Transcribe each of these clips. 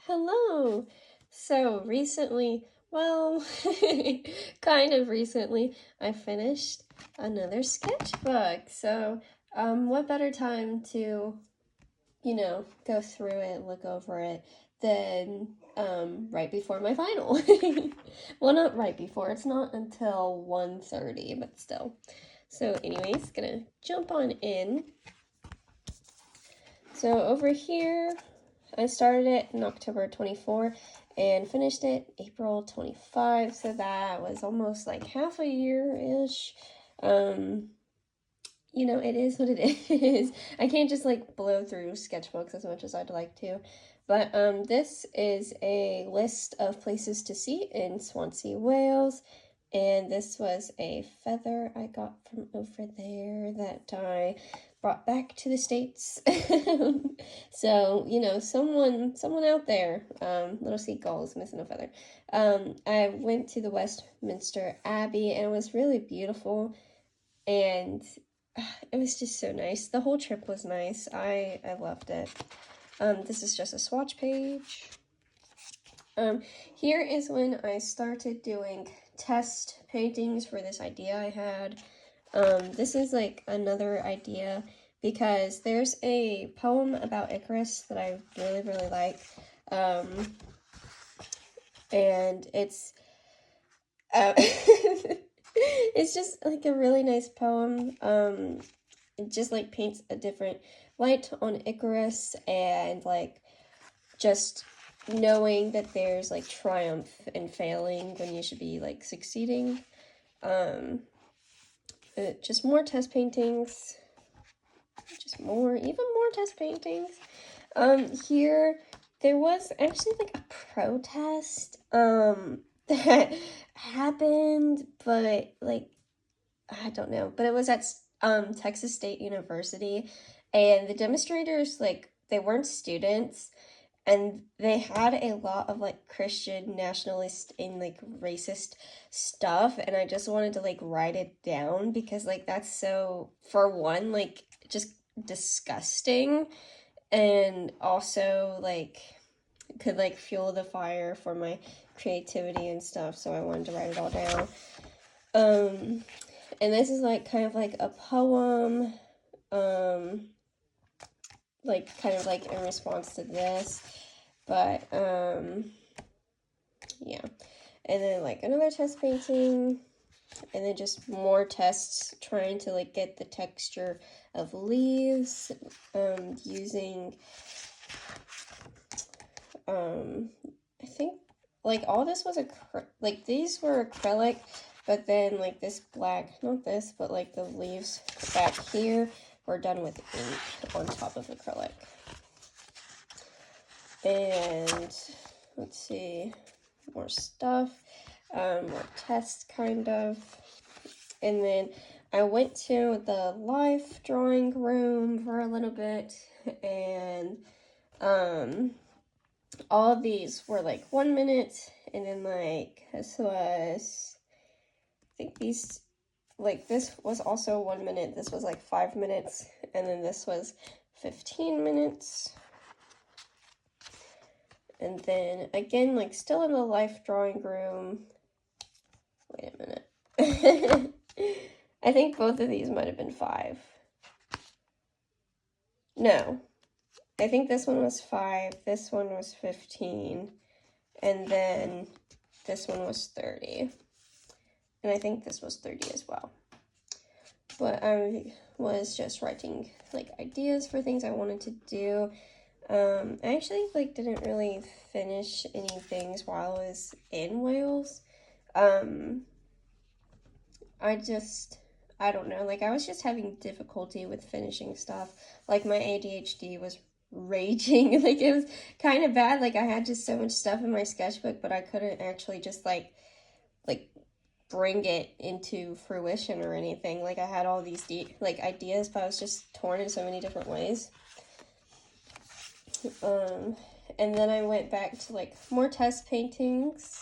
Hello! So recently, well, kind of recently, I finished another sketchbook. What better time to, go through it, look over it, than right before my final. Well, not right before, it's not until 1:30, but still. So anyways, gonna jump on in. So over here, I started it in October 24 and finished it April 25, so that was almost like half a year-ish. It is what it is. I can't just like blow through sketchbooks as much as I'd like to. But this is a list of places to see in Swansea, Wales. And this was a feather I got from over there that I brought back to the States. So, someone out there, little seagull is missing a feather. I went to the Westminster Abbey and it was really beautiful. And it was just so nice. The whole trip was nice. I loved it. This is just a swatch page. Here is when I started doing test paintings for this idea I had. This is like another idea because there's a poem about Icarus that I really, really like. And it's it's just like a really nice poem. It just like paints a different light on Icarus and like just knowing that there's like triumph in failing when you should be like succeeding. Just more test paintings. Even more test paintings. Here there was actually like a protest that happened, but like I don't know, but it was at Texas State University, and the demonstrators, like, they weren't students, and they had a lot of like Christian nationalist and like racist stuff, and I just wanted to like write it down because like that's so, for one, like just disgusting, and also like could like fuel the fire for my creativity and stuff, so I wanted to write it all down. And this is like kind of like a poem, like kind of like in response to this, but yeah. And then like another test painting, and then just more tests trying to like get the texture of leaves, using I think like all this was like these were acrylic, but then like this black, not this, but like the leaves back here were done with ink on top of acrylic. And let's see, more stuff, more tests kind of. And then I went to the life drawing room for a little bit, and all of these were like 1 minute, and then like this was, I think these, like this was also 1 minute, this was like 5 minutes, and then this was 15 minutes. And then again, like still in the life drawing room, wait a minute. I think both of these might have been 5. No, I think this one was 5, this one was 15, and then this one was 30. And I think this was 30 as well. But I was just writing like ideas for things I wanted to do. I actually like didn't really finish any things while I was in Wales. I don't know, like I was just having difficulty with finishing stuff. Like my ADHD was raging. Like it was kind of bad. Like I had just so much stuff in my sketchbook, but I couldn't actually just like bring it into fruition or anything. Like I had all these like ideas, but I was just torn in so many different ways. And then I went back to like more test paintings.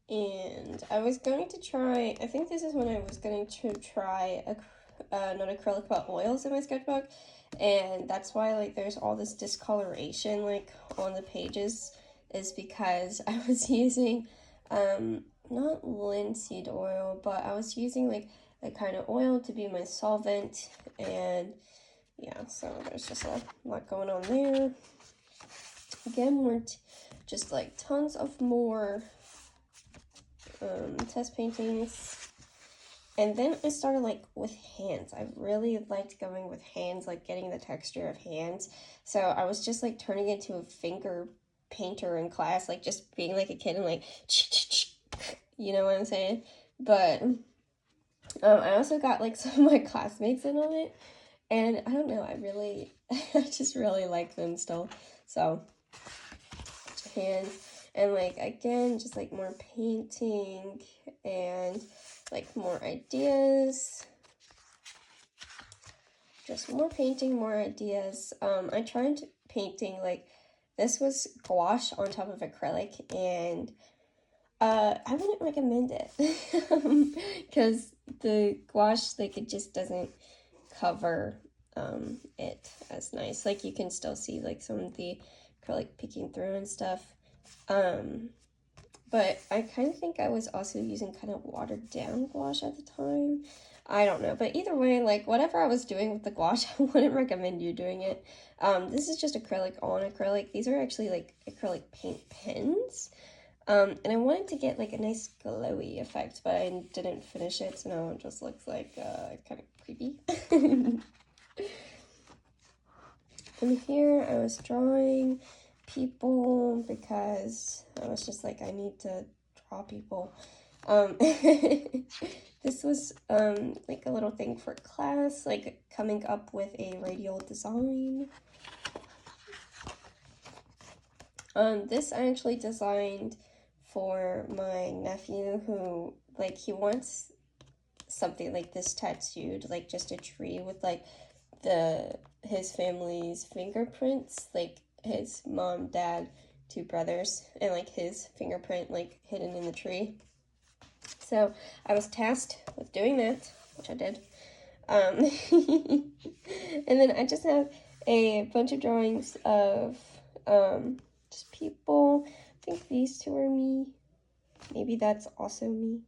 And I was going to try, I think this is when I was going to try not acrylic but oils in my sketchbook. and that's why like there's all this discoloration like on the pages, is because I was using not linseed oil, but I was using like a kind of oil to be my solvent, and yeah, so there's just a lot going on there. Again, we're just like tons of more test paintings. And then I started like with hands. I really liked going with hands, like getting the texture of hands. So I was just like turning into a finger painter in class, like just being like a kid and like, you know what I'm saying? But I also got like some of my classmates in on it. And I don't know, I just really like them still. So, hands. And like, again, just like more painting and like more ideas. Just more painting, more ideas. I tried painting, like, this was gouache on top of acrylic, and I wouldn't recommend it. Because the gouache, like, it just doesn't cover it as nice. Like, you can still see, like, some of the acrylic peeking through and stuff. But I kind of think I was also using kind of watered down gouache at the time. I don't know, but either way, like, whatever I was doing with the gouache, I wouldn't recommend you doing it. This is just acrylic on acrylic. These are actually, like, acrylic paint pens. And I wanted to get, like, a nice glowy effect, but I didn't finish it, so now it just looks like, kind of creepy. And here I was drawing people because I was just like, I need to draw people. This was like a little thing for class, like coming up with a radial design. This I actually designed for my nephew, who like he wants something like this tattooed, like just a tree with like his family's fingerprints, like his mom, dad, 2 brothers, and like his fingerprint like hidden in the tree. So I was tasked with doing that, which I did. And then I just have a bunch of drawings of just people. I think these 2 are me. Maybe that's also me.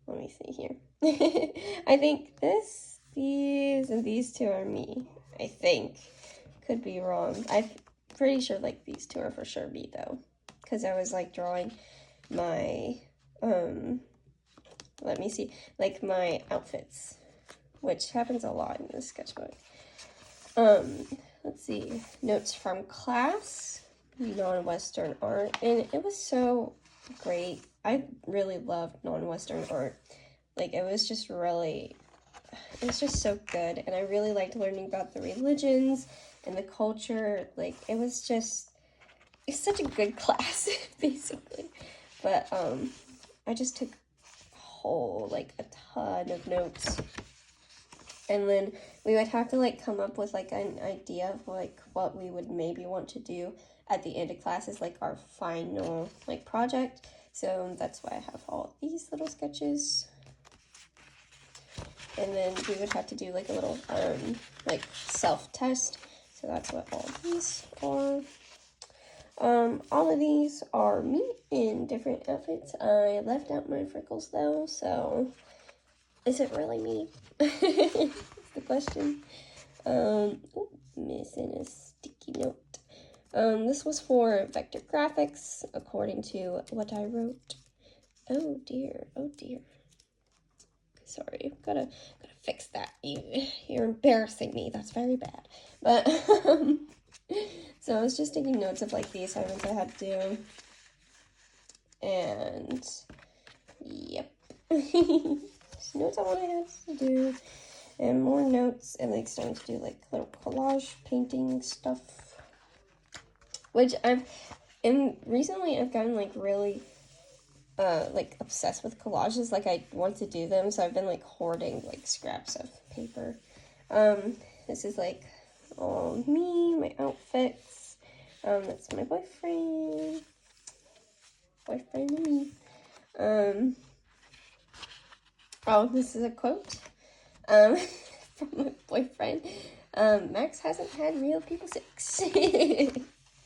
Let me see here. I think these, and these 2 are me. I think. Could be wrong. I'm pretty sure like these 2 are for sure me though. Because I was like drawing my, let me see, like my outfits. Which happens a lot in this sketchbook. Let's see. Notes from class. Non-Western art. And it was so great. I really loved non-Western art. Like, it was just so good, and I really liked learning about the religions and the culture. Like, it's such a good class, basically. But, I just took a ton of notes, and then we would have to, like, come up with, like, an idea of, like, what we would maybe want to do at the end of classes, like, our final, like, project. So that's why I have all these little sketches. And then we would have to do like a little like self-test. So that's what all of these are. All of these are me in different outfits. I left out my freckles though, so is it really me? That's the question. Missing a sticky note. This was for vector graphics, according to what I wrote. Oh dear, oh dear. Sorry, gotta fix that. You're embarrassing me. That's very bad. But so I was just taking notes of like the assignments I had to do, and yep, just notes on what I had to do, and more notes, and like starting to do like little collage painting stuff, which recently I've gotten like really like obsessed with collages. Like I want to do them, so I've been like hoarding like scraps of paper. This is like all me, my outfits. That's my boyfriend and me. Oh, this is a quote from my boyfriend. Max hasn't had real people 6.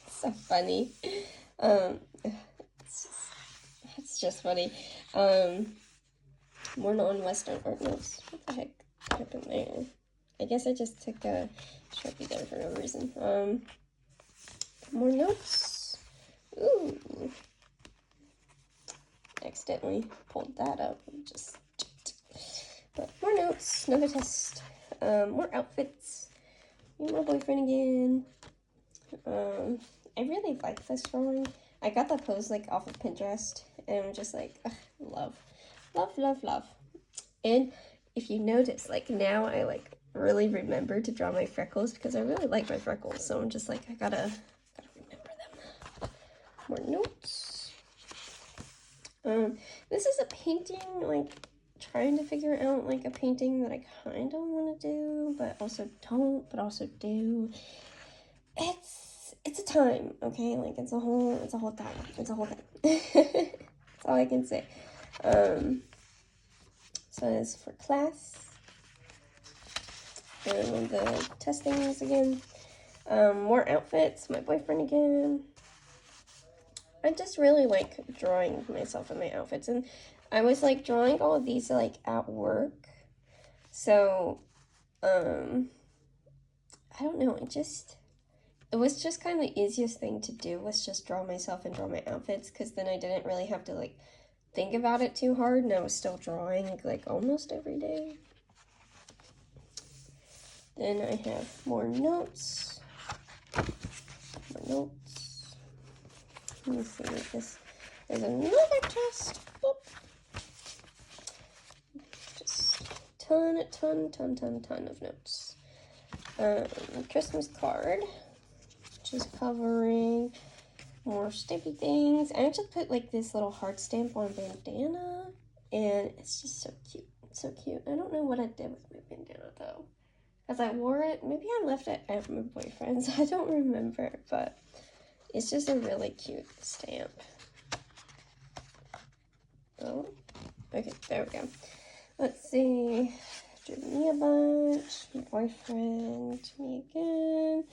So funny. It's just funny. More non-Western art notes. What the heck happened there? I guess I just took a Sharpie there for no reason. More notes. Ooh. Accidentally pulled that up. But more notes. Another test. More outfits. Me and my boyfriend again. I really like this drawing. I got the pose like off of Pinterest, and I'm just like, ugh, love. And if you notice, like now I like really remember to draw my freckles because I really like my freckles. So I'm just like, I gotta remember them. More notes. This is a painting, like trying to figure out like a painting that I kind of want to do, but also don't, but also do. It's a time, okay? Like it's a whole time. It's a whole thing. That's all I can say. So it's for class. And the testings again. More outfits, my boyfriend again. I just really like drawing myself in my outfits, and I was like drawing all of these like at work. So I don't know, it was just kind of the easiest thing to do was just draw myself and draw my outfits, because then I didn't really have to like think about it too hard, and I was still drawing like almost every day. Then I have more notes. Let me see this. There's another test. Boop. Just ton of notes. Christmas card, which is covering more sticky things. I actually put like this little heart stamp on a bandana, and it's just so cute. It's so cute. I don't know what I did with my bandana though, because I wore it. Maybe I left it at my boyfriend's. I don't remember, but it's just a really cute stamp. Oh, okay, there we go. Let's see. Drew me a bunch. My boyfriend, me again.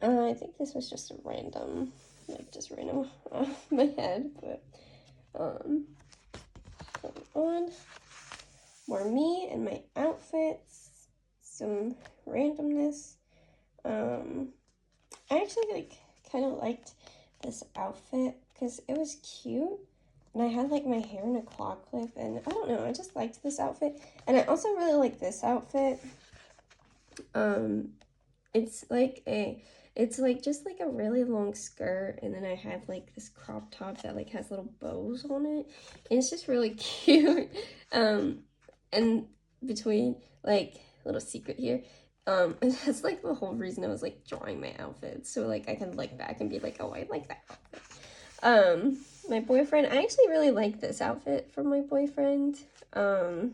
I think this was just a random, like just random off my head, but hold on. More me and my outfits. Some randomness. I actually like kind of liked this outfit because it was cute, and I had like my hair in a claw clip, and I don't know, I just liked this outfit. And I also really like this outfit. It's like just like a really long skirt, and then I have like this crop top that like has little bows on it, and it's just really cute. And between like little secret here, and that's like the whole reason I was like drawing my outfits, so like I can look back and be like, oh, I like that outfit. My boyfriend, I actually really like this outfit from my boyfriend. I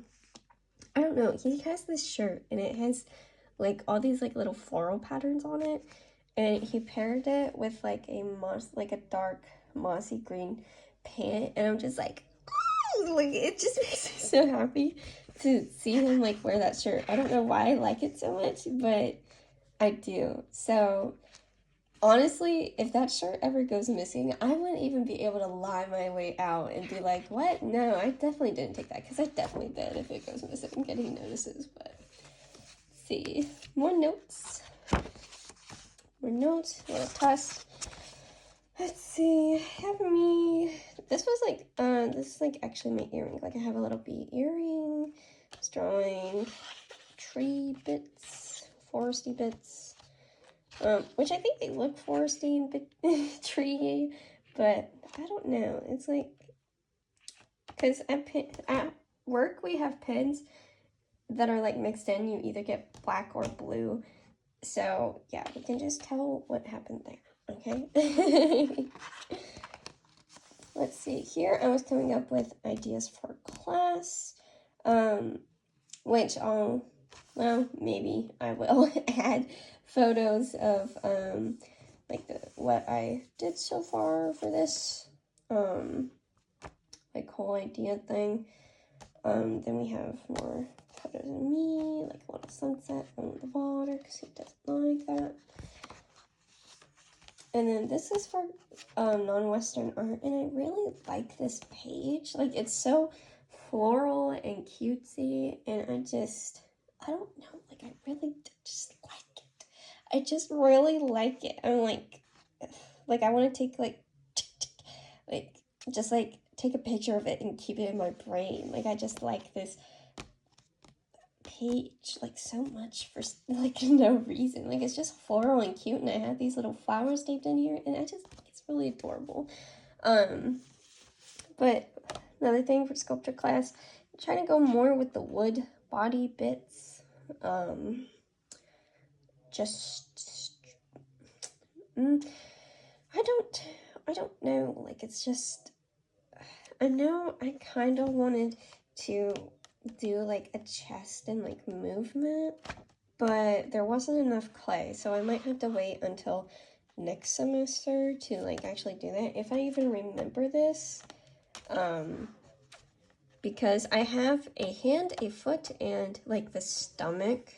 don't know, he has this shirt, and it has like all these like little floral patterns on it, and he paired it with like a dark mossy green pant, and I'm just like, oh, like it just makes me so happy to see him like wear that shirt. I don't know why I like it so much, but I do. So honestly, if that shirt ever goes missing, I wouldn't even be able to lie my way out and be like, what? No, I definitely didn't take that, because I definitely did if it goes missing, getting notices. But let's see, more notes. Little test. Let's see, have me, this is like actually my earring. Like I have a little bee earring. Just drawing tree bits, foresty bits, which I think they look foresty and tree, but I don't know. It's like, because at work we have pins that are like mixed in. You either get black or blue. So yeah, we can just tell what happened there. Okay. Let's see here. I was coming up with ideas for class, which well, maybe I will add photos of like what I did so far for this like whole idea thing. Then we have more photos of me, like a little sunset on the water, because who doesn't like that? And then this is for non-Western art, and I really like this page. Like, it's so floral and cutesy, and I don't know, like, I really just like it. I just really like it. I'm like I want to take, just, take a picture of it and keep it in my brain. Like, I just like this page, like, so much for, like, no reason. Like, it's just floral and cute, and I have these little flowers taped in here, and I just think it's really adorable. But another thing for sculpture class, I'm trying to go more with the wood body bits. I don't know, like, it's just, I know I kind of wanted to do, like, a chest and, like, movement, but there wasn't enough clay, so I might have to wait until next semester to, like, actually do that, if I even remember this, because I have a hand, a foot, and, like, the stomach,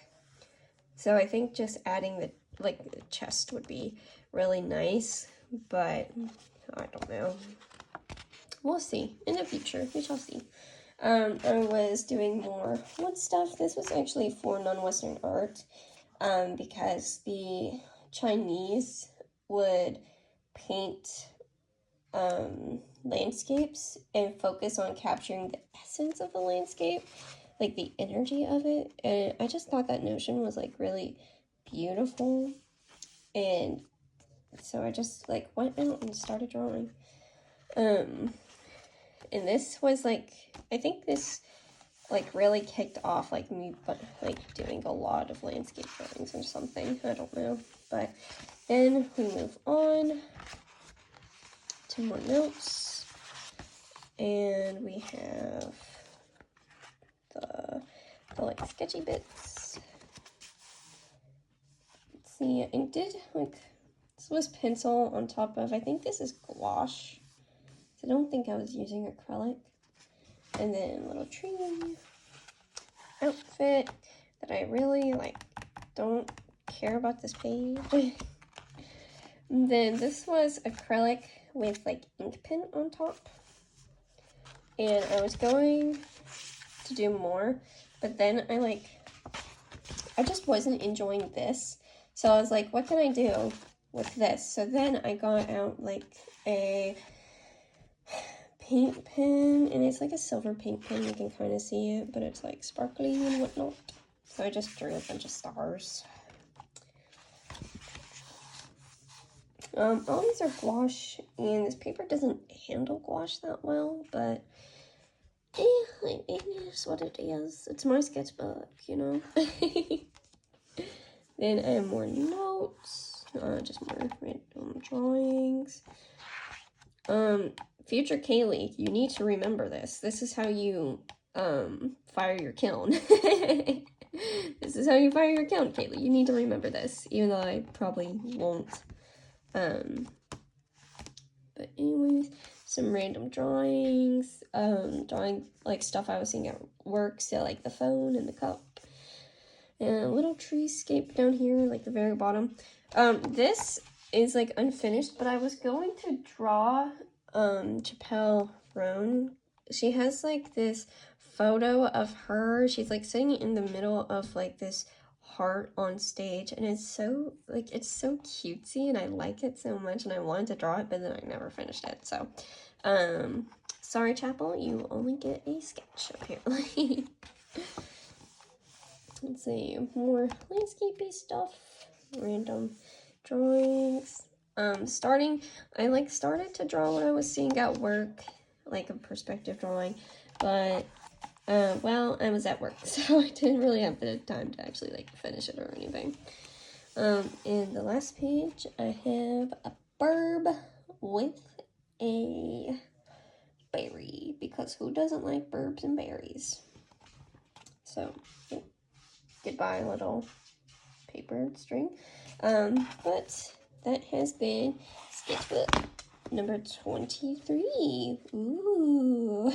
so I think just adding the, like, the chest would be really nice, but I don't know. We'll see. In the future, we shall see. I was doing more wood stuff. This was actually for non-Western art, because the Chinese would paint landscapes and focus on capturing the essence of the landscape, like the energy of it, and I just thought that notion was, like, really beautiful, and so I just, like, went out and started drawing. And this was, like, I think this, like, really kicked off, like, me, but, like, doing a lot of landscape drawings or something, I don't know, but then we move on to more notes, and we have the like, sketchy bits. Let's see, I did, like, this was pencil on top of, I think this is gouache. I don't think I was using acrylic. And then little tree outfit that I really, like, don't care about this page. And then this was acrylic with, like, ink pen on top. And I was going to do more, but then I just wasn't enjoying this. So I was like, what can I do with this? So then I got out, like, a paint pen, and it's like a silver paint pen, you can kind of see it, but it's like sparkly and whatnot. So I just drew a bunch of stars. All these are gouache, and this paper doesn't handle gouache that well, but it is what it is. It's my sketchbook, you know. Then I have more notes, just more random drawings. Future Kaylee, you need to remember this. This is how you, fire your kiln. This is how you fire your kiln, Kaylee. You need to remember this, even though I probably won't. But anyways, some random drawings, drawing, like, stuff I was seeing at work, so, like, the phone and the cup. And a little treescape down here, like, the very bottom. This is, like, unfinished, but I was going to draw Chappelle Roan. She has, like, this photo of her. She's, like, sitting in the middle of, like, this heart on stage, and it's so, like, it's so cutesy, and I like it so much, and I wanted to draw it, but then I never finished it. So sorry, Chapel, you only get a sketch apparently. Let's see, more landscapey stuff, random drawings. I started to draw what I was seeing at work, like a perspective drawing, but, well, I was at work, so I didn't really have the time to actually, like, finish it or anything. In the last page, I have a burb with a berry, because who doesn't like burbs and berries? So, goodbye, little paper string. But that has been sketchbook number 23. Ooh.